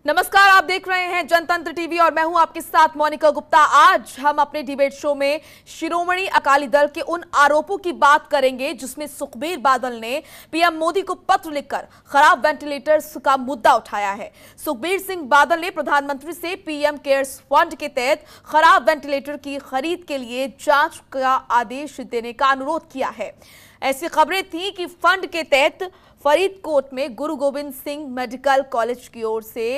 नमस्कार, आप देख रहे हैं जनतंत्र टीवी और मैं हूं आपके साथ मोनिका गुप्ता। आज हम अपने डिबेट शो में शिरोमणि अकाली दल के उन आरोपों की बात करेंगे जिसमें सुखबीर बादल ने पीएम मोदी को पत्र लिखकर खराब वेंटिलेटर्स का मुद्दा उठाया है। सुखबीर सिंह बादल ने प्रधानमंत्री से पीएम केयर्स फंड के तहत खराब वेंटिलेटर की खरीद के लिए जांच का आदेश देने का अनुरोध किया है। ऐसी खबरें थी कि फंड के तहत फरीदकोट में गुरु गोविंद सिंह मेडिकल कॉलेज की ओर से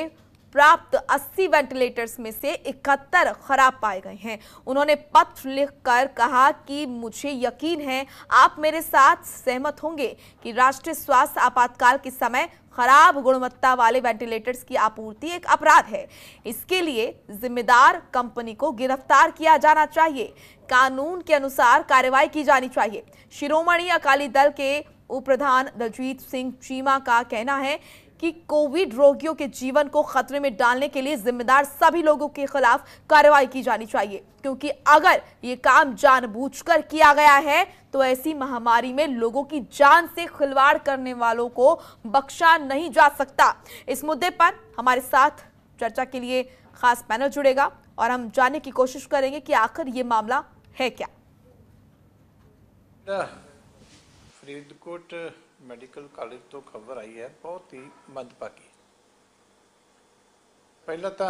प्राप्त 80 वेंटिलेटर्स में से 71 खराब पाए गए हैं। उन्होंने पत्र लिखकर कहा कि मुझे यकीन है आप मेरे साथ सहमत होंगे कि राष्ट्रीय स्वास्थ्य आपातकाल के समय खराब गुणवत्ता वाले वेंटिलेटर्स की आपूर्ति एक अपराध है। इसके लिए जिम्मेदार कंपनी को गिरफ्तार किया जाना चाहिए, कानून के अनुसार कार्रवाई की जानी चाहिए। शिरोमणि अकाली दल के उप प्रधान दलजीत सिंह चीमा का कहना है कि कोविड रोगियों के जीवन को खतरे में डालने के लिए जिम्मेदार सभी लोगों के खिलाफ कार्रवाई की जानी चाहिए, क्योंकि अगर ये काम जानबूझकर किया गया है तो ऐसी महामारी में लोगों की जान से खिलवाड़ करने वालों को बख्शा नहीं जा सकता। इस मुद्दे पर हमारे साथ चर्चा के लिए खास पैनल जुड़ेगा और हम जानने की कोशिश करेंगे कि आखिर ये मामला है क्या। फरीदकोट मैडिकल कॉलेज तो खबर आई है बहुत ही मंदभागी। पहला तो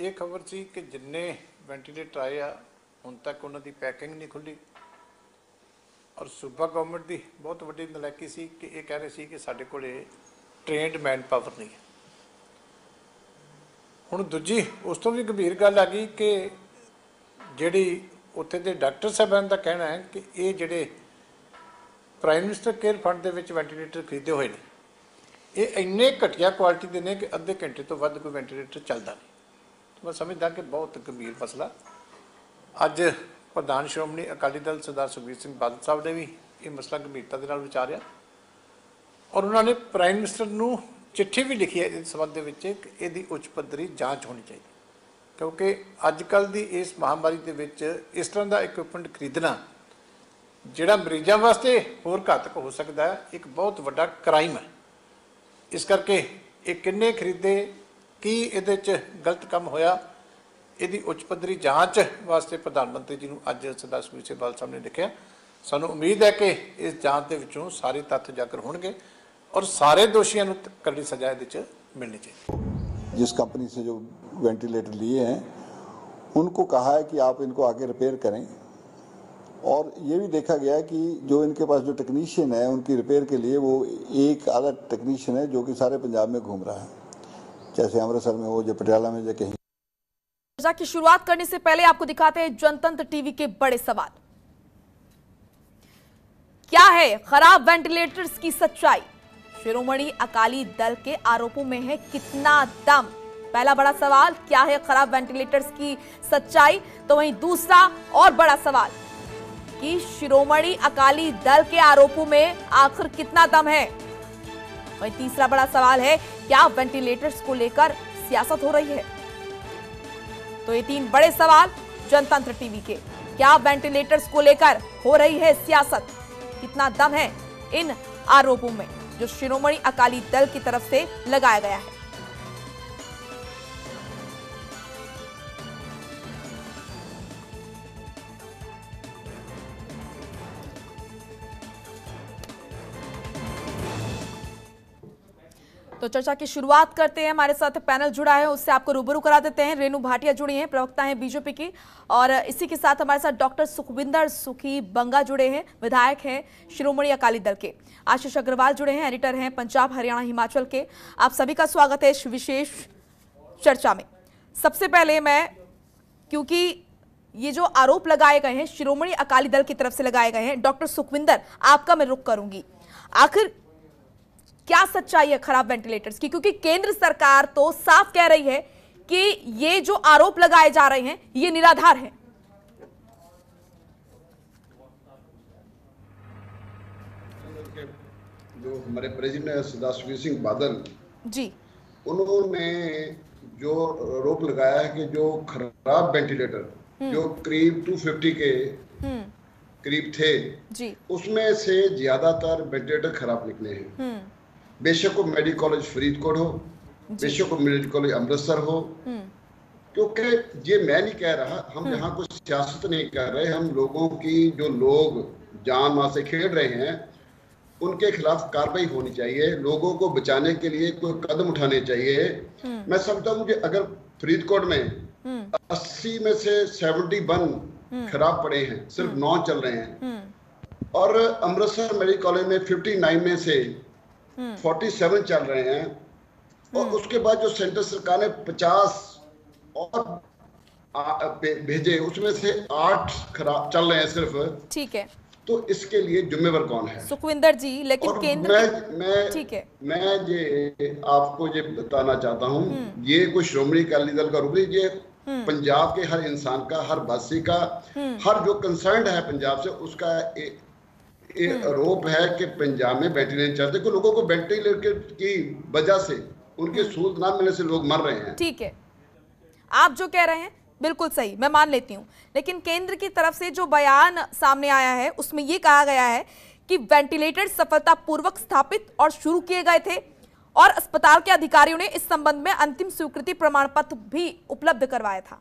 ये खबर सी कि जिन्ने वेंटिलेटर आए आ हुण तक उन्होंने पैकिंग नहीं खुली और सूबा गवर्नमेंट की बहुत वड्डी नलैकी सी कि ये कह रहे सी कि साडे कोले ट्रेंड मैन पावर नहीं है। हुण दूजी उस तो भी गंभीर गल आ गई कि जिहड़ी उत्थे दे डॉक्टर साहबान का कहना है कि ये जिहड़े प्राइम मिनिस्टर केयर फंड के वेंटिलेटर खरीदे हुए हैं ये इन्ने घटिया क्वालिटी के ने कि अद्धे घंटे तो वध कोई वेंटिलेटर चलता नहीं। तो मैं समझदा कि बहुत गंभीर मसला। अज प्रधान श्रोमणी अकाली दल सरदार सुखबीर सिंह बादल साहब ने भी ये मसला गंभीरता के नाल विचारिया और उन्होंने प्राइम मिनिस्टर नूं चिट्ठी भी लिखी है इस संबंध में कि इसकी उच्च पद्धरी जांच होनी चाहिए, क्योंकि अजकल की इस महामारी के विच इस तरह का इक्विपमेंट खरीदना जिहड़ा मरीजों वास्ते होर घातक हो सकता है, एक बहुत वड्डा क्राइम है। इस करके ये किन्ने खरीदे, की इहदे च गलत काम होया, इहदी उच्च पद्धरी जांच वास्ते प्रधानमंत्री जी नूं अज सरदार सुखबीर सिंह बादल साहब ने लिखिया। सानूं उम्मीद है कि इस जांच दे विचों सारे तत्थ उजागर होणगे और सारे दोषियों नूं कड़ी सजा इहदे च मिलनी चाहिए। जिस कंपनी से जो वेंटिलेटर लिए हैं उनको कहा है कि आप इनको आगे रिपेयर करें और ये भी देखा गया कि जो इनके पास जो टेक्नीशियन है उनकी रिपेयर के लिए वो एक आधा टेक्नीशियन है जो कि सारे पंजाब में घूम रहा है, जैसे अमृतसर में हो, जो पटियाला में, जो कहीं। चर्चा की शुरुआत करने से पहले आपको दिखाते हैं जनतंत्र टीवी के बड़े सवाल। क्या है खराब वेंटिलेटर्स की सच्चाई? शिरोमणि अकाली दल के आरोपों में है कितना दम? पहला बड़ा सवाल, क्या है खराब वेंटिलेटर्स की सच्चाई? तो वहीं दूसरा और बड़ा सवाल कि शिरोमणि अकाली दल के आरोपों में आखिर कितना दम है? वहीं तीसरा बड़ा सवाल है, क्या वेंटिलेटर्स को लेकर सियासत हो रही है? तो ये तीन बड़े सवाल जनतंत्र टीवी के। क्या वेंटिलेटर्स को लेकर हो रही है सियासत? कितना दम है इन आरोपों में जो शिरोमणि अकाली दल की तरफ से लगाया गया है? तो चर्चा की शुरुआत करते हैं। हमारे साथ पैनल जुड़ा है, उससे आपको रूबरू करा देते हैं। रेणु भाटिया जुड़ी हैं, प्रवक्ता हैं बीजेपी की, और इसी के साथ हमारे साथ डॉक्टर सुखविंदर सुखी बंगा जुड़े हैं, विधायक हैं शिरोमणि अकाली दल के। आशीष अग्रवाल जुड़े हैं, एडिटर हैं पंजाब हरियाणा हिमाचल के। आप सभी का स्वागत है इस विशेष चर्चा में। सबसे पहले मैं, क्योंकि ये जो आरोप लगाए गए हैं शिरोमणि अकाली दल की तरफ से लगाए गए हैं, डॉक्टर सुखविंदर आपका मैं रुख करूंगी। आखिर क्या सच्चाई है खराब वेंटिलेटर्स की? क्योंकि केंद्र सरकार तो साफ कह रही है कि ये जो आरोप लगाए जा रहे हैं ये निराधार हैं। जो हमारे प्रेसिडेंट सरदार सुखबीर सिंह बादल जी, उन्होंने जो आरोप लगाया है कि जो खराब वेंटिलेटर जो करीब 250 के करीब थे जी, उसमें से ज्यादातर वेंटिलेटर खराब निकले हैं। बेशक वो मेडिकल कॉलेज फरीदकोट हो बेशक मेडिकल कॉलेज अमृतसर हो, क्योंकि ये मैं नहीं कह रहा, हम यहाँ कुछ सियासत नहीं कर रहे, हम लोगों की जो लोग जान माल से खेल रहे हैं उनके खिलाफ कार्रवाई होनी चाहिए, लोगों को बचाने के लिए कोई कदम उठाने चाहिए। मैं समझता हूँ कि अगर फरीदकोट में 80 में से 71 खराब पड़े हैं, सिर्फ 9 चल रहे हैं, और अमृतसर मेडिकल कॉलेज में 59 में से 47 चल रहे हैं, और उसके बाद जो सेंटर सरकार ने 50 और भेजे उसमें से 8 खराब चल रहे हैं सिर्फ। ठीक है, तो इसके लिए जिम्मेवार कौन है? सुखविंदर जी, लेकिन केंद्र ठीक है, मैं ये आपको ये बताना चाहता हूँ, ये कोई श्रोमणी अकाली दल का रूप नहीं, ये पंजाब के हर इंसान का, हर वासी का, हर जो कंसर्न है पंजाब से, उसका आरोप है कि पंजाब में वेंटिलेटर चलते, को लोगों को वेंटिलेटर की वजह से उनके सहूलत ना मिलने से लोग मर रहे हैं। ठीक है, आप जो कह रहे हैं बिल्कुल सही, मैं मान लेती हूं, लेकिन केंद्र की तरफ से जो बयान सामने आया है उसमें यह कहा गया है कि वेंटिलेटर सफलतापूर्वक स्थापित और शुरू किए गए थे और अस्पताल के अधिकारियों ने इस संबंध में अंतिम स्वीकृति प्रमाण पत्र भी उपलब्ध करवाया था।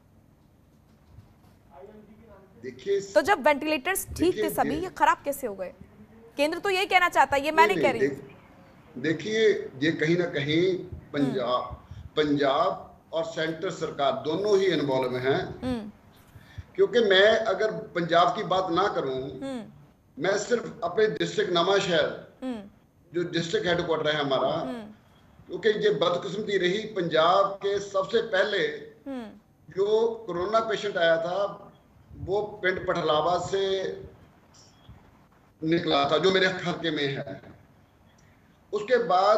देखिए, तो जब वेंटिलेटर्स ठीक थे सभी, ये खराब कैसे हो गए? केंद्र तो यही कहना चाहता है, ये मैं नहीं कह रही। देखिए, ये कहीं ना कहीं पंजाब और सेंटर सरकार दोनों ही इन्वॉल्व हैं, क्योंकि मैं अगर पंजाब की बात ना करूं, मैं सिर्फ अपने डिस्ट्रिक्ट नवांशहर जो डिस्ट्रिक्ट हेडक्वार्टर है हमारा, क्योंकि ये बदकिस्मती रही, पंजाब के सबसे पहले जो कोरोना पेशेंट आया था वो पिंड पठलावा से निकला था, जो मेरे हल्के में है। उसके बाद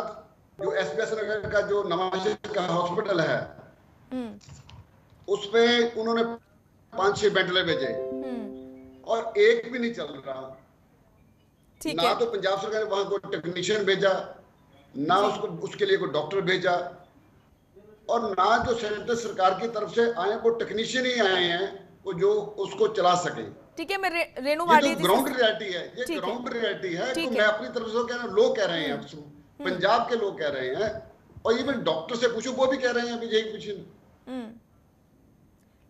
जो एसबीएस नगर का जो नवांशहर का हॉस्पिटल है, उसमें उन्होंने 5-6 वेंटिलेटर भेजे और एक भी नहीं चल रहा। ना तो पंजाब सरकार ने वहां को टेक्नीशियन भेजा, ना उसको उसके लिए कोई डॉक्टर भेजा, और ना जो सेंटर सरकार की तरफ से आए वो टेक्नीशियन ही आए हैं वो जो उसको चला सके। ठीक है, मैं रेणु भाटिया जी, ग्राउंड रियलिटी है, ये ग्राउंड रियलिटी है। तो मैं अपनी तरफ से कह रहा हूं, लोग कह रहे हैं, पंजाब के लोग कह रहे हैं, और इवन डॉक्टर से पूछो वो भी कह रहे हैं अभी यही कुछ।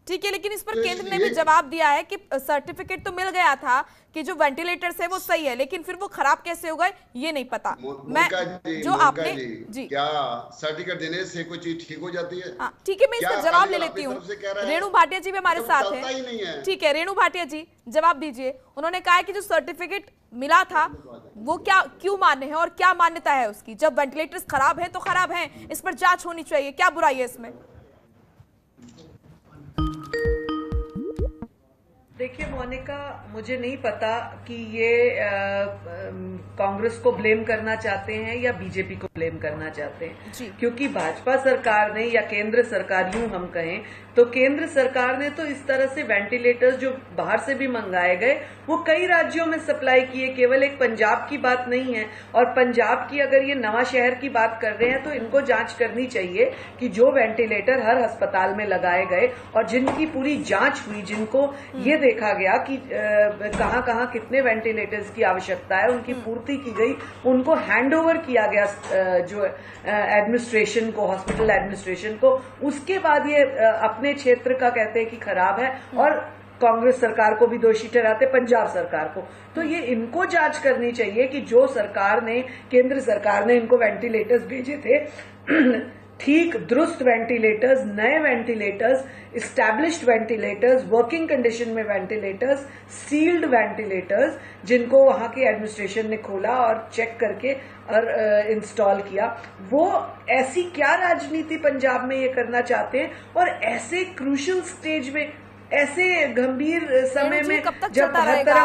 ठीक है, लेकिन इस पर केंद्र ने भी जवाब दिया है कि सर्टिफिकेट तो मिल गया था कि जो वेंटिलेटर्स है वो सही है, लेकिन फिर वो खराब कैसे हो गए ये नहीं पता। मैं जो आपने जी क्या सर्टिफिकेट देने से कोई चीज ठीक हो जाती है? ठीक है, मैं इसका जवाब ले लेती हूँ। रेणु भाटिया जी भी हमारे साथ है। ठीक है, रेणु भाटिया जी जवाब दीजिए। उन्होंने कहा है कि जो सर्टिफिकेट मिला था वो क्या क्यों मान्य है और क्या मान्यता है उसकी? जब वेंटिलेटर्स खराब है तो खराब है, इस पर जांच होनी चाहिए, क्या बुराई है इसमें? देखिए मोनिका, मुझे नहीं पता कि ये कांग्रेस को ब्लेम करना चाहते हैं या बीजेपी को ब्लेम करना चाहते हैं, क्योंकि भाजपा सरकार ने या केंद्र सरकार, यूं हम कहें तो केंद्र सरकार ने तो इस तरह से वेंटिलेटर्स जो बाहर से भी मंगाए गए वो कई राज्यों में सप्लाई किए, केवल एक पंजाब की बात नहीं है। और पंजाब की अगर ये नवा शहर की बात कर रहे हैं तो इनको जांच करनी चाहिए कि जो वेंटिलेटर हर अस्पताल में लगाए गए और जिनकी पूरी जांच हुई, जिनको ये देखा गया कि कहां कहां कितने वेंटिलेटर्स की आवश्यकता है, उनकी पूर्ति की गई, उनको हैंडओवर किया गया जो एडमिनिस्ट्रेशन को, हॉस्पिटल एडमिनिस्ट्रेशन को। उसके बाद ये अपने क्षेत्र का कहते हैं कि खराब है और कांग्रेस सरकार को भी दोषी ठहराते, पंजाब सरकार को। तो ये इनको जांच करनी चाहिए कि जो सरकार ने, केंद्र सरकार ने इनको वेंटिलेटर्स भेजे थे ठीक दुरुस्त वेंटिलेटर्स, नए ventilators, established ventilators, working condition में वेंटिलेटर्स, सील्ड वेंटिलेटर्स, जिनको वहां के एडमिनिस्ट्रेशन ने खोला और चेक करके और इंस्टॉल किया। वो ऐसी क्या राजनीति पंजाब में ये करना चाहते हैं? और ऐसे क्रूशियल स्टेज में, ऐसे गंभीर समय में कब तक जब चलता रहेगा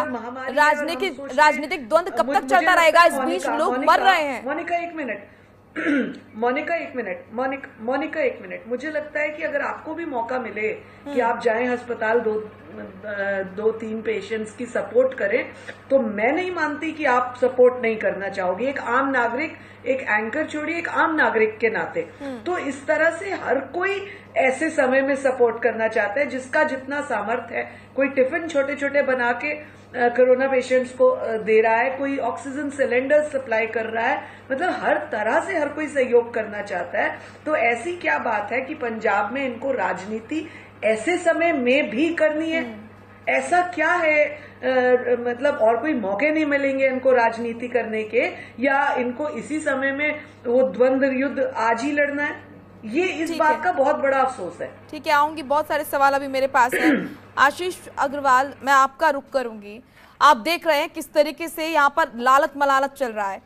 राजनीतिक द्वंद? कब तक चलता रहेगा? इस बीच लोग मर रहे हैं। मोनिका एक मिनट, मुझे लगता है कि अगर आपको भी मौका मिले कि आप जाएं अस्पताल, दो तीन पेशेंट्स की सपोर्ट करें, तो मैं नहीं मानती कि आप सपोर्ट नहीं करना चाहोगे। एक आम नागरिक, एक एंकर छोड़िए, एक आम नागरिक के नाते तो इस तरह से हर कोई ऐसे समय में सपोर्ट करना चाहता है जिसका जितना सामर्थ्य है। कोई टिफिन छोटे छोटे बना के कोरोना पेशेंट्स को दे रहा है, कोई ऑक्सीजन सिलेंडर सप्लाई कर रहा है, मतलब हर तरह से हर कोई सहयोग करना चाहता है। तो ऐसी क्या बात है कि पंजाब में इनको राजनीति ऐसे समय में भी करनी है? ऐसा क्या है मतलब और कोई मौके नहीं मिलेंगे इनको राजनीति करने के, या इनको इसी समय में वो द्वंद्व युद्ध आज ही लड़ना है? ये इस बात का बहुत बड़ा अफसोस है। ठीक है, आऊंगी, बहुत सारे सवाल अभी मेरे पास हैं। आशीष अग्रवाल, मैं आपका रुख करूंगी। आप देख रहे हैं किस तरीके से यहाँ पर लालच मलालच चल रहा है।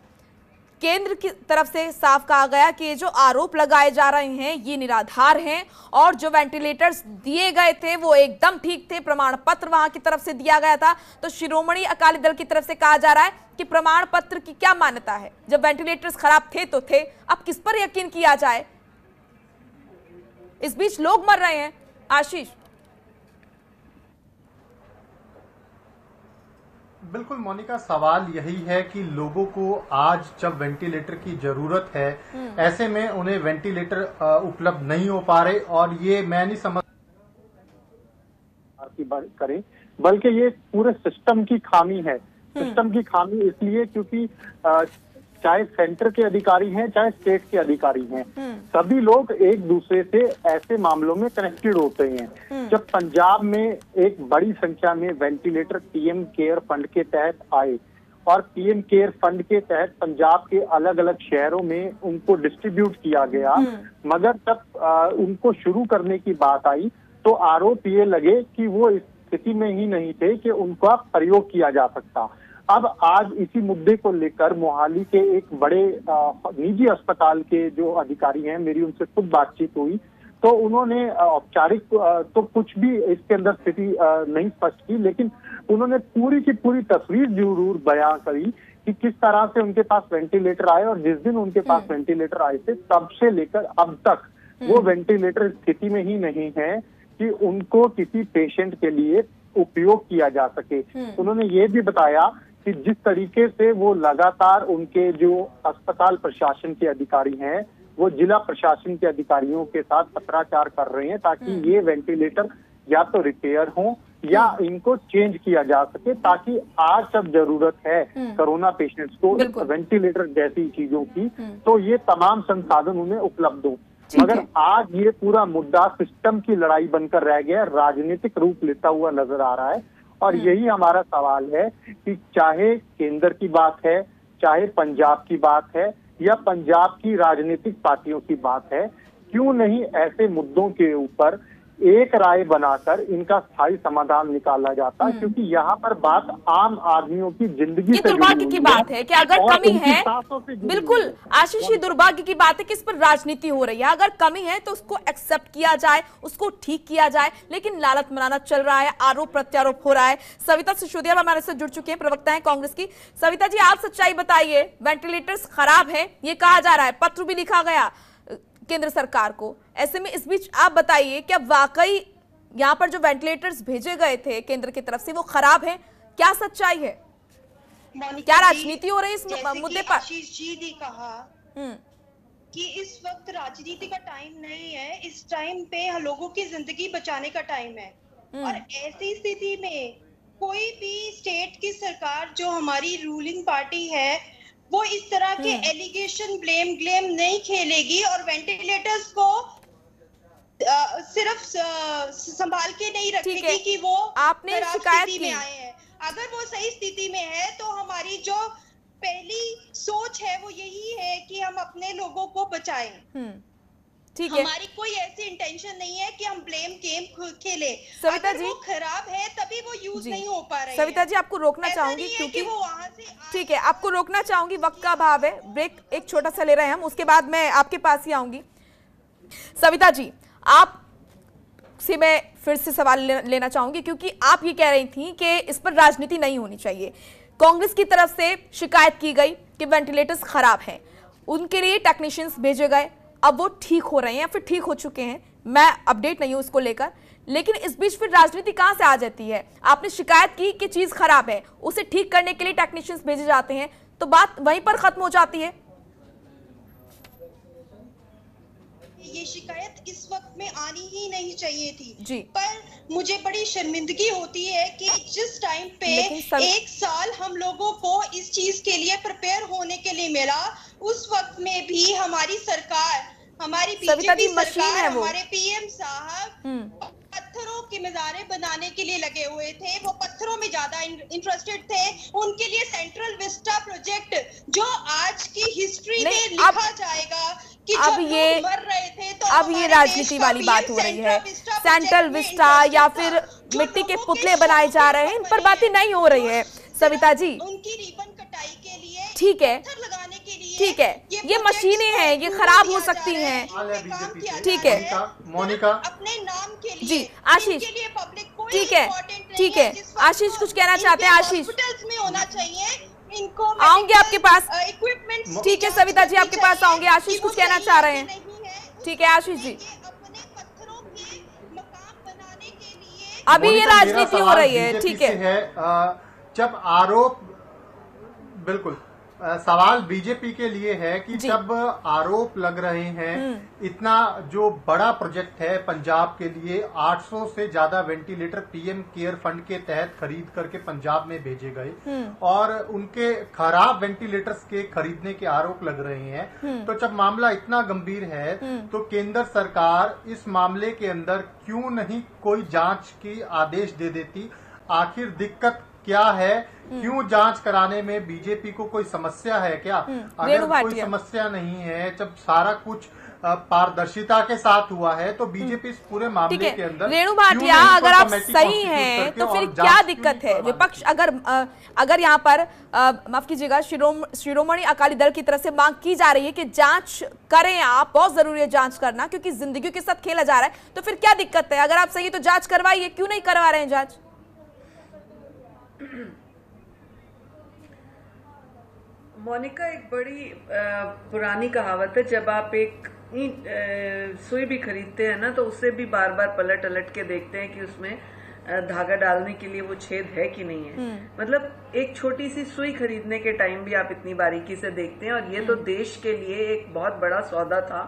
केंद्र की तरफ से साफ कहा गया कि ये जो आरोप लगाए जा रहे हैं ये निराधार हैं, और जो वेंटिलेटर्स दिए गए थे वो एकदम ठीक थे, प्रमाण पत्र वहां की तरफ से दिया गया था। तो शिरोमणि अकाली दल की तरफ से कहा जा रहा है कि प्रमाण पत्र की क्या मान्यता है? जब वेंटिलेटर्स खराब थे तो थे, अब किस पर यकीन किया जाए? इस बीच लोग मर रहे हैं। आशीष, बिल्कुल मोनिका, सवाल यही है कि लोगों को आज जब वेंटिलेटर की जरूरत है, ऐसे में उन्हें वेंटिलेटर उपलब्ध नहीं हो पा रहे, और ये मैं नहीं समझ की बात करें, बल्कि ये पूरे सिस्टम की खामी है। सिस्टम की खामी इसलिए क्योंकि चाहे सेंटर के अधिकारी हैं चाहे स्टेट के अधिकारी हैं, सभी लोग एक दूसरे से ऐसे मामलों में कनेक्टेड होते हैं। जब पंजाब में एक बड़ी संख्या में वेंटिलेटर पीएम केयर फंड के तहत आए और पीएम केयर फंड के तहत पंजाब के अलग अलग शहरों में उनको डिस्ट्रीब्यूट किया गया, मगर तब उनको शुरू करने की बात आई तो आरोप ये लगे कि वो इस स्थिति में ही नहीं थे कि उनका प्रयोग किया जा सकता। अब आज इसी मुद्दे को लेकर मोहाली के एक बड़े निजी अस्पताल के जो अधिकारी हैं, मेरी उनसे खुद बातचीत हुई तो उन्होंने औपचारिक तो कुछ भी इसके अंदर स्थिति नहीं स्पष्ट की, लेकिन उन्होंने पूरी की पूरी तस्वीर जरूर बयां करी कि किस तरह से उनके पास वेंटिलेटर आए, और जिस दिन उनके पास वेंटिलेटर आए थे तब से लेकर अब तक वो वेंटिलेटर स्थिति में ही नहीं है कि उनको किसी पेशेंट के लिए उपयोग किया जा सके। उन्होंने ये भी बताया कि जिस तरीके से वो लगातार उनके जो अस्पताल प्रशासन के अधिकारी हैं वो जिला प्रशासन के अधिकारियों के साथ पत्राचार कर रहे हैं ताकि ये वेंटिलेटर या तो रिपेयर हो या इनको चेंज किया जा सके, ताकि आज जब जरूरत है कोरोना पेशेंट्स को वेंटिलेटर जैसी चीजों की तो ये तमाम संसाधन उन्हें उपलब्ध हो। मगर आज ये पूरा मुद्दा सिस्टम की लड़ाई बनकर रह गया, राजनीतिक रूप लेता हुआ नजर आ रहा है। और यही हमारा सवाल है कि चाहे केंद्र की बात है, चाहे पंजाब की बात है या पंजाब की राजनीतिक पार्टियों की बात है, क्यों नहीं ऐसे मुद्दों के ऊपर एक राय बनाकर इनका स्थायी समाधान निकाला जाता, क्योंकि यहाँ पर बात आम आदमियों की जिंदगी से दुर्भाग्य की बात है कि अगर कमी है, बिल्कुल आशीष, ये दुर्भाग्य की बात है कि इस पर राजनीति हो रही है। अगर कमी है तो उसको एक्सेप्ट किया जाए, उसको ठीक किया जाए, लेकिन लालच मनाना चल रहा है, आरोप प्रत्यारोप हो रहा है। सविता सिसोदिया हमारे साथ जुड़ चुके हैं, प्रवक्ता है कांग्रेस की। सविता जी, आप सच्चाई बताइए, वेंटिलेटर्स खराब है ये कहा जा रहा है, पत्र भी लिखा गया केंद्र सरकार को। ऐसे में इस बीच आप बताइए, क्या वाकई यहाँ पर जो वेंटिलेटर्स भेजे गए थे केंद्र की तरफ से वो खराब हैं? क्या सच्चाई है? क्या राजनीति हो रही है इस मुद्दे पर? आशीष जी ने कहा कि इस वक्त राजनीति का टाइम नहीं है, इस टाइम पे लोगों की जिंदगी बचाने का टाइम है। और ऐसी स्थिति में कोई भी स्टेट की सरकार जो हमारी रूलिंग पार्टी है वो इस तरह के एलिगेशन ब्लेम नहीं खेलेगी और वेंटिलेटर्स को सिर्फ संभाल के नहीं रखेगी कि वो आपने शिकायत की में आए हैं। अगर वो सही स्थिति में है तो हमारी जो पहली सोच है वो यही है कि हम अपने लोगों को बचाएं। ठीक है, हमारी कोई ऐसी इंटेंशन नहीं है कि हम ब्लेम गेम खेले। सविता जी, वो खराब है तभी वो यूज नहीं हो पा रहे। सविता जी, आपको रोकना चाहूंगी क्योंकि वो वहां से ठीक है, आपको रोकना चाहूंगी, वक्त का अभाव है, ब्रेक एक छोटा सा ले रहे हैं हम, उसके बाद मैं आपके पास ही आऊंगी। सविता जी, आप से मैं फिर से सवाल लेना चाहूंगी क्योंकि आप ये कह रही थी कि इस पर राजनीति नहीं होनी चाहिए। कांग्रेस की तरफ से शिकायत की गई कि वेंटिलेटर्स खराब हैं, उनके लिए टेक्नीशियंस भेजे गए, अब वो ठीक हो रहे हैं या फिर ठीक हो चुके हैं, मैं अपडेट नहीं हूं इसको लेकर, लेकिन इस बीच फिर राजनीति कहां से आ जाती है? आपने शिकायत की कि चीज खराब है, उसे ठीक करने के लिए टेक्नीशियंस भेजे जाते हैं, तो बात वहीं पर खत्म हो जाती है। ये शिकायत इस वक्त में आनी ही नहीं चाहिए थी जी। पर मुझे बड़ी शर्मिंदगी होती है कि जिस टाइम पे एक साल हम लोगों को इस चीज के लिए प्रिपेयर होने के लिए मिला, उस वक्त में भी हमारी सरकार, हमारी बीजेपी सरकार, हमारे पीएम साहब पत्थरों की मज़ारें बनाने के लिए लगे हुए थे। वो पत्थरों में ज्यादा इंटरेस्टेड थे। उनके लिए सेंट्रल विस्टा प्रोजेक्ट जो आज की हिस्ट्री में लिखा जाएगा कि अब ये मर रहे थे, तो अब ये राजनीति वाली बात हो रही है। सेंट्रल विस्टा या फिर मिट्टी के पुतले बनाए जा रहे हैं, इन पर बातें नहीं हो रही है सविता जी। उनकी रिबन कटाई के लिए, ठीक है, लगाने के लिए, ठीक है, ये मशीनें हैं, ये खराब हो सकती हैं, ठीक है मोनिका, अपने नाम के लिए जी। आशीष, ठीक है, ठीक है, आशीष कुछ कहना चाहते हैं? आशीष में होना चाहिए इनको, आऊंगे आपके पास, इक्विपमेंट। ठीक है सविता जी, आपके पास आऊंगे। आशीष कुछ कहना चाह रहे हैं? ठीक है आशीष जी, अभी ये राजनीति हो रही है, ठीक है। जब आरोप, बिल्कुल सवाल बीजेपी के लिए है कि जब आरोप लग रहे हैं, इतना जो बड़ा प्रोजेक्ट है पंजाब के लिए, 800 से ज्यादा वेंटिलेटर पीएम केयर फंड के तहत खरीद करके पंजाब में भेजे गए और उनके खराब वेंटिलेटर्स के खरीदने के आरोप लग रहे हैं, तो जब मामला इतना गंभीर है तो केंद्र सरकार इस मामले के अंदर क्यों नहीं कोई जांच की आदेश दे देती? आखिर दिक्कत क्या है? क्यों जांच कराने में बीजेपी को कोई समस्या है क्या? अगर कोई समस्या नहीं है, जब सारा कुछ पारदर्शिता के साथ हुआ है, तो बीजेपी इस पूरे मामले के अंदर, रेणु भाटिया, अगर आप सही हैं तो फिर क्या दिक्कत है? विपक्ष अगर यहाँ पर माफ कीजिएगा, शिरोमणि अकाली दल की तरफ से मांग की जा रही है कि जांच करें आप, बहुत जरूरी है जांच करना क्योंकि जिंदगियों के साथ खेला जा रहा है, तो फिर क्या दिक्कत है? अगर आप सही है तो जांच करवाइए, क्यों नहीं करवा रहे हैं जांच? मोनिका, एक बड़ी पुरानी कहावत है, जब आप एक सुई भी खरीदते हैं ना तो उसे भी बार बार पलट अलट के देखते हैं कि उसमें धागा डालने के लिए वो छेद है कि नहीं है। मतलब एक छोटी सी सुई खरीदने के टाइम भी आप इतनी बारीकी से देखते हैं, और ये तो देश के लिए एक बहुत बड़ा सौदा था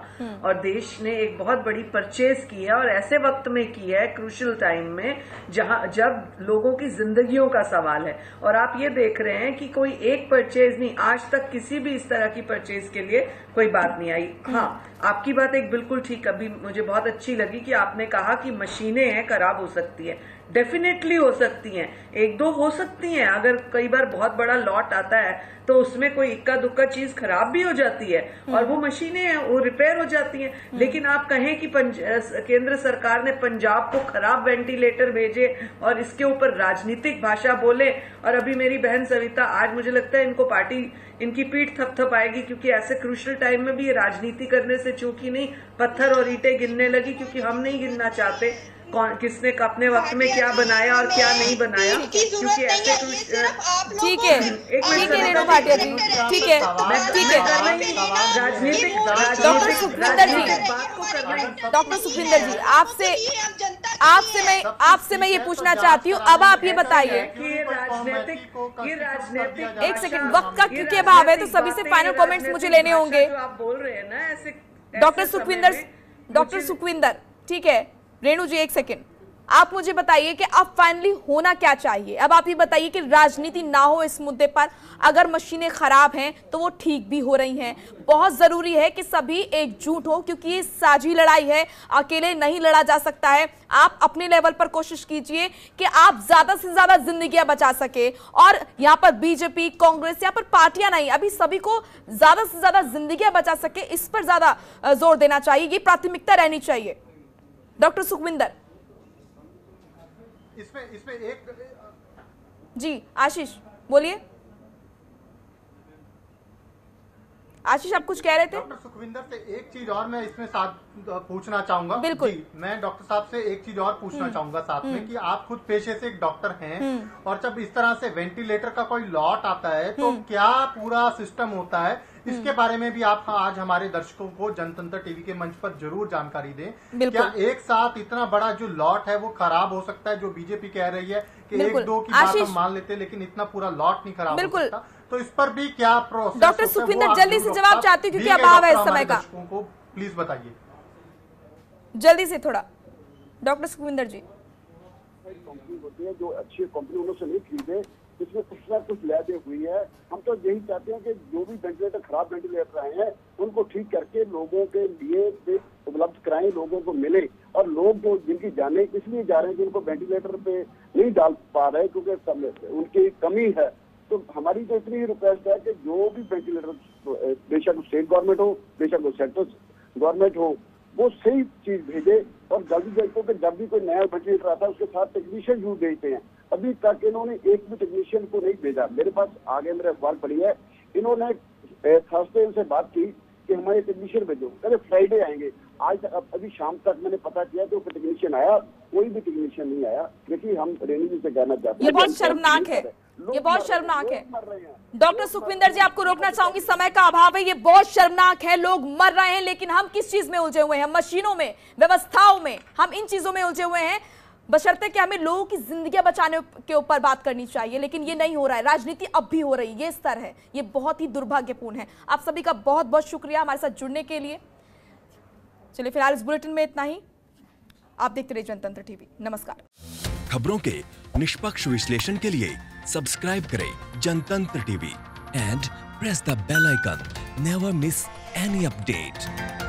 और देश ने एक बहुत बड़ी परचेज की है, और ऐसे वक्त में की है, क्रूशियल टाइम में, जब लोगों की जिंदगियों का सवाल है। और आप ये देख रहे हैं कि कोई एक परचेज नहीं, आज तक किसी भी इस तरह की परचेज के लिए कोई बात नहीं आई। हाँ, आपकी बात एक बिल्कुल ठीक, अभी मुझे बहुत अच्छी लगी कि आपने कहा कि मशीनें हैं, खराब हो सकती है। डेफिनेटली हो सकती हैं, एक दो हो सकती हैं। अगर कई बार बहुत बड़ा लॉट आता है तो उसमें कोई इक्का दुक्का चीज खराब भी हो जाती है और वो मशीनें हैं, वो रिपेयर हो जाती हैं। लेकिन आप कहें कि केंद्र सरकार ने पंजाब को खराब वेंटिलेटर भेजे और इसके ऊपर राजनीतिक भाषा बोले, और अभी मेरी बहन सविता, आज मुझे लगता है इनको पार्टी, इनकी पीठ थपथप आएगी, क्योंकि ऐसे क्रूशियल टाइम में भी ये राजनीति करने से चूकी नहीं, पत्थर और ईंटें गिनने लगी, क्योंकि हम नहीं गिनना चाहते किसने अपने वक्त में क्या बनाया और क्या नहीं बनाया, क्योंकि ऐसे ठीक है रेणु भाटिया जी, ठीक है, ठीक है। राजनीतिक डॉक्टर सुखविंदर जी, आपसे मैं ये पूछना चाहती हूँ, अब आप ये बताइए कि राजनीतिक एक सेकंड, वक्त का क्योंकि अभाव है तो सभी से फाइनल कमेंट्स मुझे लेने होंगे। आप बोल रहे हैं ना ऐसे, डॉक्टर सुखविंदर, ठीक है। रेणु जी एक सेकंड, आप मुझे बताइए कि अब फाइनली होना क्या चाहिए? अब आप ये बताइए कि राजनीति ना हो इस मुद्दे पर। अगर मशीनें खराब हैं तो वो ठीक भी हो रही हैं। बहुत जरूरी है कि सभी एकजुट हो, क्योंकि ये साझी लड़ाई है, अकेले नहीं लड़ा जा सकता है। आप अपने लेवल पर कोशिश कीजिए कि आप ज्यादा से ज्यादा जिंदगियां बचा सके, और यहाँ पर बीजेपी, कांग्रेस, यहाँ पर पार्टियां नहीं, अभी सभी को ज्यादा से ज्यादा जिंदगियां बचा सके, इस पर ज्यादा जोर देना चाहिए, ये प्राथमिकता रहनी चाहिए। डॉक्टर सुखविंदर, इसमें एक जी, आशीष बोलिए। आशीष आप कुछ कह रहे थे? डॉक्टर सुखविंदर से एक चीज और मैं इसमें साथ पूछना चाहूंगा। बिल्कुल जी, मैं डॉक्टर साहब से एक चीज और पूछना चाहूंगा साथ में कि आप खुद पेशे से एक डॉक्टर हैं, और जब इस तरह से वेंटिलेटर का कोई लॉट आता है तो क्या पूरा सिस्टम होता है, इसके बारे में भी आप आज हमारे दर्शकों को जनतंत्र टीवी के मंच पर जरूर जानकारी दें। क्या एक साथ इतना बड़ा जो लॉट है वो खराब हो सकता है? जो बीजेपी कह रही है कि एक दो की बात हम मान लेते हैं, लेकिन इतना पूरा लॉट नहीं खराब हो सकता, तो इस पर भी क्या प्रोसेस? डॉक्टर सुखविंदर जल्दी से जवाब चाहती हूँ क्योंकि अभाव है इस समय का, को प्लीज बताइए जल्दी से थोड़ा। डॉक्टर सुखविंदर जी, कंपनी होती है जो अच्छी कंपनी उन्होंने से नहीं खरीदे, इसमें कुछ ना कुछ लैदे हुई है। हम तो यही चाहते हैं कि जो भी वेंटिलेटर खराब वेंटिलेटर आए हैं उनको ठीक करके लोगों के लिए उपलब्ध कराएं, लोगों को मिले। और लोग जो जिनकी जाने इसलिए जा रहे हैं कि उनको वेंटिलेटर पे नहीं डाल पा रहे क्योंकि उनकी कमी है। तो हमारी तो इतनी ही रिक्वेस्ट है कि जो भी वेंटिलेटर, बेशक स्टेट गवर्नमेंट हो, बेशक वो सेंट्रल गवर्नमेंट हो, वो सही चीज भेजे। और जल्दी देखो कि जब भी कोई नया वेंटिलेटर आता है उसके साथ टेक्नीशियन जरूर भेजते हैं। अभी तक इन्होंने एक भी टेक्नीशियन को नहीं भेजा। मेरे पास आगे मेरे अखबार पड़ी है, इन्होंने थर्सडे से बात की कि हमारे टेक्नीशियन भेजो, कहते फ्राइडे आएंगे। आज तक अभी शाम तक मैंने पता किया तो टेक्नीशियन आया, कोई भी टेक्नीशियन नहीं आया। देखिए हम रेनी जी से कहना चाहते हैं, ये बहुत शर्मनाक है, ये बहुत शर्मनाक है। डॉक्टर सुखविंदर जी, आपको रोकना चाहूंगी, समय का अभाव है। ये बहुत शर्मनाक है, लोग मर रहे हैं, लेकिन हम किस चीज में उलझे हुए हैं? मशीनों में, व्यवस्थाओं में, हम इन चीजों में उलझे हुए हैं। बशर्ते कि हमें लोगों की जिंदगियां बचाने के ऊपर बात करनी चाहिए, लेकिन ये नहीं हो रहा है। राजनीति अब भी हो रही है, ये स्तर है, ये बहुत ही दुर्भाग्यपूर्ण है। आप सभी का बहुत बहुत शुक्रिया हमारे साथ जुड़ने के लिए। चलिए फिलहाल इस बुलेटिन में इतना ही। आप देखते रहिए जनतंत्र टीवी। नमस्कार। खबरों के निष्पक्ष विश्लेषण के लिए सब्सक्राइब करें Jantantra TV and press the bell icon. Never miss any update.